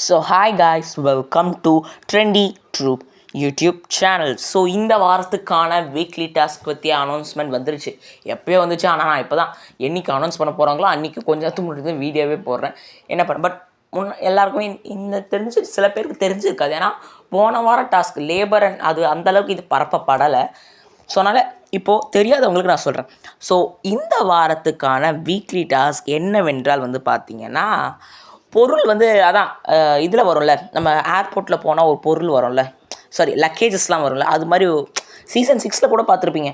So hi guys, welcome to trendy troupe YouTube channel. So இந்த வாரத்துக்கான weekly task பற்றி announcement வந்துருச்சு. எப்போயோ வந்துச்சு, ஆனால் நான் இப்போ தான் என்றைக்கு அனௌன்ஸ் பண்ண போகிறாங்களோ அன்றைக்கி கொஞ்சம் முடிஞ்சு வீடியோவே போடுறேன். என்ன பண்ண பட் எல்லாருக்குமே இந்த தெரிஞ்சு சில பேருக்கு தெரிஞ்சிருக்காது. ஏன்னா போன வாரம் டாஸ்க் லேபர் அண்ட் அது அந்தளவுக்கு இது பரப்பப்படலை. ஸோ அதனால் இப்போது தெரியாதவங்களுக்கு நான் சொல்கிறேன். ஸோ இந்த வாரத்துக்கான வீக்லி டாஸ்க் என்னவென்றால் பார்த்திங்கன்னா, பொருள் அதான் இதில் வரும்ல, நம்ம ஏர்போர்ட்டில் போனால் ஒரு பொருள் வரும்ல, சாரி லக்கேஜஸ்லாம் வரும்ல, அது மாதிரி சீசன் 6 கூட பார்த்துருப்பீங்க.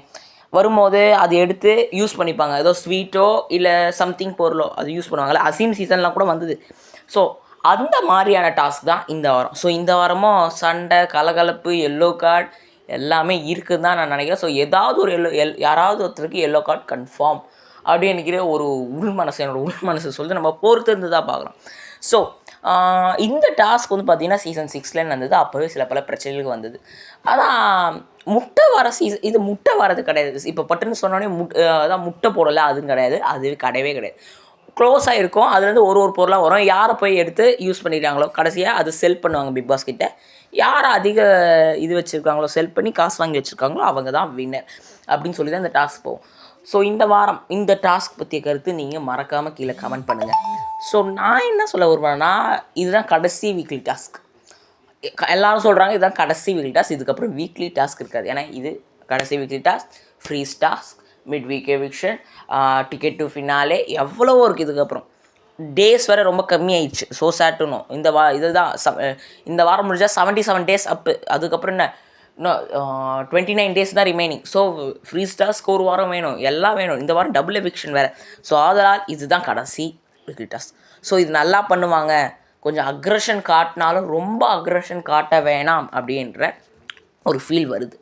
வரும்போது அது எடுத்து யூஸ் பண்ணிப்பாங்க. ஏதோ ஸ்வீட்டோ இல்லை சம்திங் பொருளோ அது யூஸ் பண்ணுவாங்கள்ல. அசீம் சீசன்லாம் கூட வந்தது. ஸோ அந்த மாதிரியான டாஸ்க் தான் இந்த வாரம். ஸோ இந்த வாரமும் சண்டை, கலகலப்பு, எல்லோ கார்டு எல்லாமே இருக்குதுன்னு தான் நான் நினைக்கிறேன். ஸோ ஏதாவது ஒரு யாராவது ஒருத்தருக்கு எல்லோ கார்டு கன்ஃபார்ம் அப்படின்னு நினைக்கிற ஒரு என்னோடய உள் மனசு சொல்லிட்டு நம்ம பொறுத்து இருந்து தான் பார்க்குறோம். ஸோ இந்த டாஸ்க் பார்த்திங்கன்னா சீசன் 6 வந்தது. அப்போவே சில பல பிரச்சனைகளுக்கு வந்தது. ஆனால் முட்டை வர இது முட்டை வரது கிடையாது. இப்போ பட்டுன்னு சொன்னோடனே அதான் முட்டை போடலை அதுவும் கிடையாது. அது கிடையவே கிடையாது. க்ளோஸாக இருக்கும். அதுலேருந்து ஒரு பொருளாக வரும். யாரை போய் எடுத்து யூஸ் பண்ணிடுறாங்களோ கடைசியாக அது செல் பண்ணுவாங்க பிக் பாஸ் கிட்ட. யார் அதிக இது வச்சுருக்காங்களோ, செல் பண்ணி காசு வாங்கி வச்சுருக்காங்களோ அவங்க தான் வின்னர் அப்படின்னு சொல்லி தான் இந்த டாஸ்க் போகும். ஸோ இந்த வாரம் இந்த டாஸ்க் பற்றிய கருத்து நீங்கள் மறக்காமல் கீழே கமெண்ட் பண்ணுங்கள். ஸோ நான் என்ன சொல்ல வருவேன்னா, இதுதான் கடைசி வீக்லி டாஸ்க். எல்லோரும் சொல்கிறாங்க இதுதான் கடைசி வீக்லி டாஸ்க், இதுக்கப்புறம் வீக்லி டாஸ்க் இருக்காது. ஏன்னா இது கடைசி weekly task, freeze task, mid week eviction, ticket to finale, எவ்வளவோ இருக்குது. இதுக்கப்புறம் டேஸ் வேறு ரொம்ப கம்மியாயிடுச்சு. ஸோ சேட்டுனோ இதுதான் இந்த வாரம் முடிஞ்சால் 77 டேஸ் அப்பு. அதுக்கப்புறம் என்ன, இன்னும் 29 டேஸ் தான் ரிமைனிங். ஸோ ஃப்ரீ டாஸ்க் ஒரு வாரம் வேணும், எல்லாம் வேணும். இந்த வாரம் டபுள் எவிக்ஷன் வேறு. ஸோ அதனால் இதுதான் கடைசி வீக்லி டாஸ்க். ஸோ இது நல்லா பண்ணுவாங்க. கொஞ்சம் அக்ரெஷன் காட்டினாலும் ரொம்ப அக்ரெஷன் காட்ட வேணாம் அப்படின்ற ஒரு ஃபீல் வருது.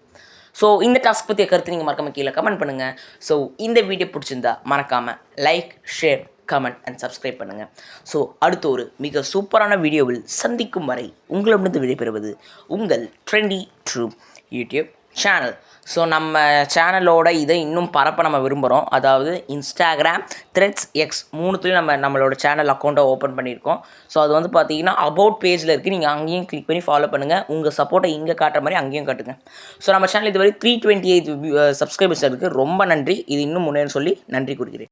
ஸோ இந்த டாஸ்க் பற்றிய கருத்து நீங்கள் மறக்காமல் கீழே கமெண்ட் பண்ணுங்கள். ஸோ இந்த வீடியோ பிடிச்சிருந்தா மறக்காமல் like, share, comment and subscribe பண்ணுங்கள். ஸோ அடுத்த ஒரு மிக சூப்பரான வீடியோவில் சந்திக்கும் வரை உங்களிடமிருந்து விடைபெறுவது உங்கள் trendy troupe YouTube channel. So நம்ம சேனலோட இதை இன்னும் பரப்ப நம்ம விரும்புகிறோம். அதாவது இன்ஸ்டாகிராம், த்ரெட்ஸ், எக்ஸ் மூணுத்துலேயும் நம்மளோட சேனல் அக்கௌண்ட்டை ஓப்பன் பண்ணியிருக்கோம். ஸோ அது பார்த்தீங்கன்னா அபவுட் பேஜில் இருக்குது. நீங்கள் அங்கேயும் கிளிக் பண்ணி ஃபாலோ பண்ணுங்கள். உங்கள் சப்போர்ட்டை இங்கே காட்டுற மாதிரி அங்கேயும் காட்டுங்க. ஸோ நம்ம சேனல் இதுவரை 328 சப்ஸ்கிரைபர்ஸ் இருக்குது. ரொம்ப நன்றி. இது இன்னும் முன்னேன்னு சொல்லி நன்றி கூறுகிறேன்.